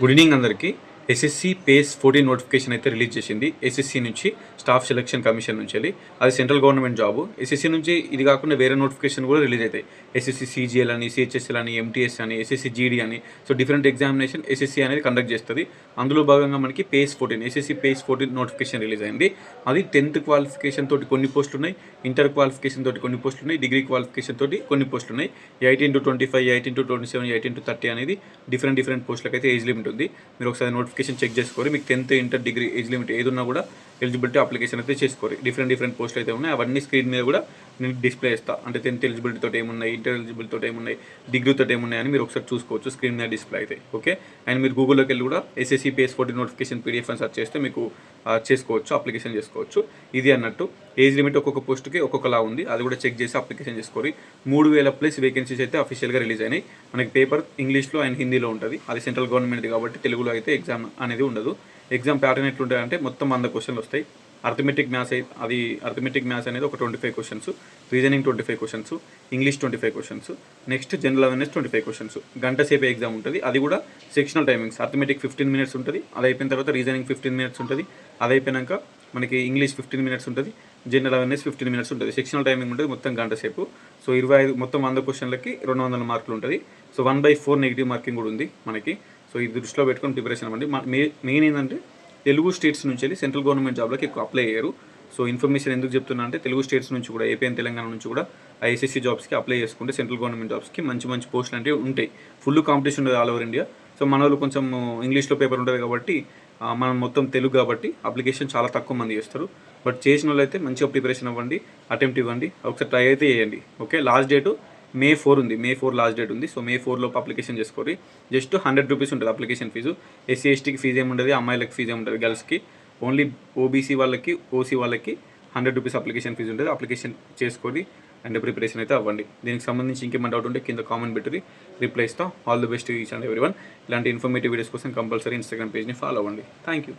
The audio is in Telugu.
గుడ్ ఈవినింగ్ అందరికీ. ఎస్ఎస్సి పేస్ 14 నోటిఫికేషన్ అయితే రిలీజ్ చేసింది ఎస్ఎస్సి నుంచి, స్టాఫ్ సెలక్షన్ కమిషన్ నుంచి వెళ్ళి. అది సెంట్రల్ గవర్నమెంట్ జాబు. ఎస్ఎస్సి నుంచి ఇది కాకుండా వేరే నోటిఫికేషన్ కూడా రిలీజ్ అవుతాయి. ఎస్ఎస్సి సిజిఎల్ అని, సిహెచ్ఎస్ఎల్ అని, ఎంటీఎస్ అని, ఎస్ఎస్సి జీడీ అని. సో డిఫరెంట్ ఎగ్జామినేషన్ ఎస్ఎస్సి అనేది కండక్ట్ చేస్తుంది. అందులో భాగంగా మనకి phase 14 SSC phase 14 notification release అయింది. అది 10th క్వాలిఫికేషన్ తోటి కొన్ని పోస్టులు ఉన్నాయి, ఇంటర్ క్వాలిఫికేషన్ తోటి కొన్ని పోస్టులు ఉన్నాయి, డిగ్రీ క్వాలిఫికేషన్ తోటి కొన్ని పోస్టులు ఉన్నాయి. 18-25, 18-27, 18-30 అనేది డిఫరెంట్ పోస్టులకు అయితే ఏజ్ లిమిట్ ఉంది. మీరు ఒకసారి నోటిఫికేషన్ చెక్ చేసుకోరు. మీకు 10th, inter, degree age limit ఏది ఉన్నా కూడా ఎలిజిబిలిటీ అప్లికేషన్ అయితే చేసుకోరు. డిఫరెంట్ పోస్టులు అయితే ఉన్నాయి. అవన్నీ స్క్రీన్ మీద కూడా నేను డిస్ప్లే చేస్తా. అంటే 10th ఎలిజిబిలిటీ తోటి ఏమున్నాయి, ఇంటర్ ఎలిజిబిలిటీ తోటి ఏమున్నాయి, డిగ్రీ తోటి ఏమున్నాయి అని మీరు ఒకసారి చూసుకోవచ్చు. స్క్రీన్ మీద డిస్ప్లే అయితే ఓకే. అండ్ మీరు గూగుల్లోకి వెళ్ళి కూడా ఎస్ఎస్సి పేస్ 14 నోటిఫికేషన్ పీడిఎఫ్ అని సెర్చ్ చేస్తే మీకు చేసుకోవచ్చు, అప్లికేషన్ చేసుకోవచ్చు. ఇది అన్నట్టు ఏజ్ లిమిట్ ఒక్కొక్క పోస్ట్కి ఒక్కొక్కలా ఉంది. అది కూడా చెక్ చేసి అప్లికేషన్ చేసుకోవాలి. 3000+ వేకెన్సీస్ అయితే అఫీషియల్గా రిలీజ్ అయినాయి. మనకి పేపర్ ఇంగ్లీష్లో అండ్ హిందీలో ఉంటుంది. అది సెంట్రల్ గవర్నమెంట్ది కాబట్టి తెలుగులో అయితే ఎగ్జామ్ అనేది ఉండదు. ఎగ్జామ్ ప్యాటర్న్ ఎట్లుంటాయంటే మొత్తం 100 క్వశ్చన్లు వస్తాయి. అర్థమెటిక్ మ్యాథ్స్ అనేది ఒక 25 questions, reasoning 25 questions, English 25 questions, next general awareness 25 questions. గంట సేపు ఎగ్జామ్ ఉంటుంది. అది కూడా సెక్షనల్ టైమింగ్స్. అర్థమెటిక్ 15 minutes ఉంటుంది. అది అయిపోయిన తర్వాత రీజనింగ్ 15 minutes ఉంటుంది. అది అయిపోయినాక మనకి ఇంగ్లీష్ 15 minutes ఉంటుంది. జనరల్ అవేర్నెస్ 15 minutes ఉంటుంది. సెక్షనల్ టైమింగ్ ఉంటుంది మొత్తం గంట సేపు. సో 25 మొత్తం 100 క్వశ్చన్లకి 200 మార్కులు ఉంటుంది. సో 1/4 నెగిటివ్ మార్కింగ్ కూడా ఉంది మనకి. సో ఇది దృష్టిలో పెట్టుకొని ప్రిపరేషన్ అవ్వండి. మెయిన్ ఏంటంటే తెలుగు స్టేట్స్ నుంచి వెళ్ళి సెంట్రల్ గవర్నమెంట్ జాబ్లోకి ఎక్కువ అప్లై అయ్యారు. సో ఇన్ఫర్మేషన్ ఎందుకు చెప్తున్నా అంటే తెలుగు స్టేట్స్ నుంచి కూడా, ఏపీ అండ్ తెలంగాణ నుంచి కూడా ఐఎస్ఎస్సి జాబ్స్కి అప్లై చేసుకుంటే సెంట్రల్ గవర్నమెంట్ జాబ్స్కి మంచి పోస్టులు అంటే ఉంటాయి. ఫుల్ కాంపిటీషన్ ఉంటుంది ఆల్ ఓవర్ ఇండియా. సో మన వాళ్ళు కొంచెం ఇంగ్లీష్లో పేపర్ ఉంటుంది కాబట్టి మనం మొత్తం తెలుగు కాబట్టి అప్లికేషన్ చాలా తక్కువ మంది చేస్తారు. బట్ చేసిన వాళ్ళు అయితే మంచిగా ప్రిపరేషన్ అవ్వండి, అటెంప్ట్ ఇవ్వండి, ఒకసారి ట్రై అయితే చేయండి. ఓకే. లాస్ట్ డేటు May 4 ఉంది. May 4 లాస్ట్ డేట్ ఉంది. సో May 4 లోపు అప్లికేషన్ చేసుకోండి. జస్ట్ 100 రూపీస్ ఉంటుంది అప్లికేషన్ ఫీజు. ఎస్సీ ఎస్టీకి ఫీజు ఏముంటుంది, అమ్మాయిలకి ఫీజు ఏముంటుంది, గర్ల్స్కి. ఓన్లీ ఓబీసీ వాళ్ళకి, ఓసీ వాళ్ళకి 100 రూపీస్ అప్లికేషన్ ఫీజు ఉంటుంది. అప్లికేషన్ చేసుకొని అండ్ ప్రిపరేషన్ అయితే అవ్వండి. దీనికి సంబంధించి ఇంకేమైనా డౌట్ ఉంటే కింద కామెంట్ పెట్టి రిప్లై ఇస్తాం. All the best each and everyone. ఇలాంటి ఇన్ఫర్మేటివ్ వీడియోస్ కోసం కంపల్సరీ ఇన్స్టాగ్రామ్ పేజ్ని ఫాలో అవ్వండి. Thank you.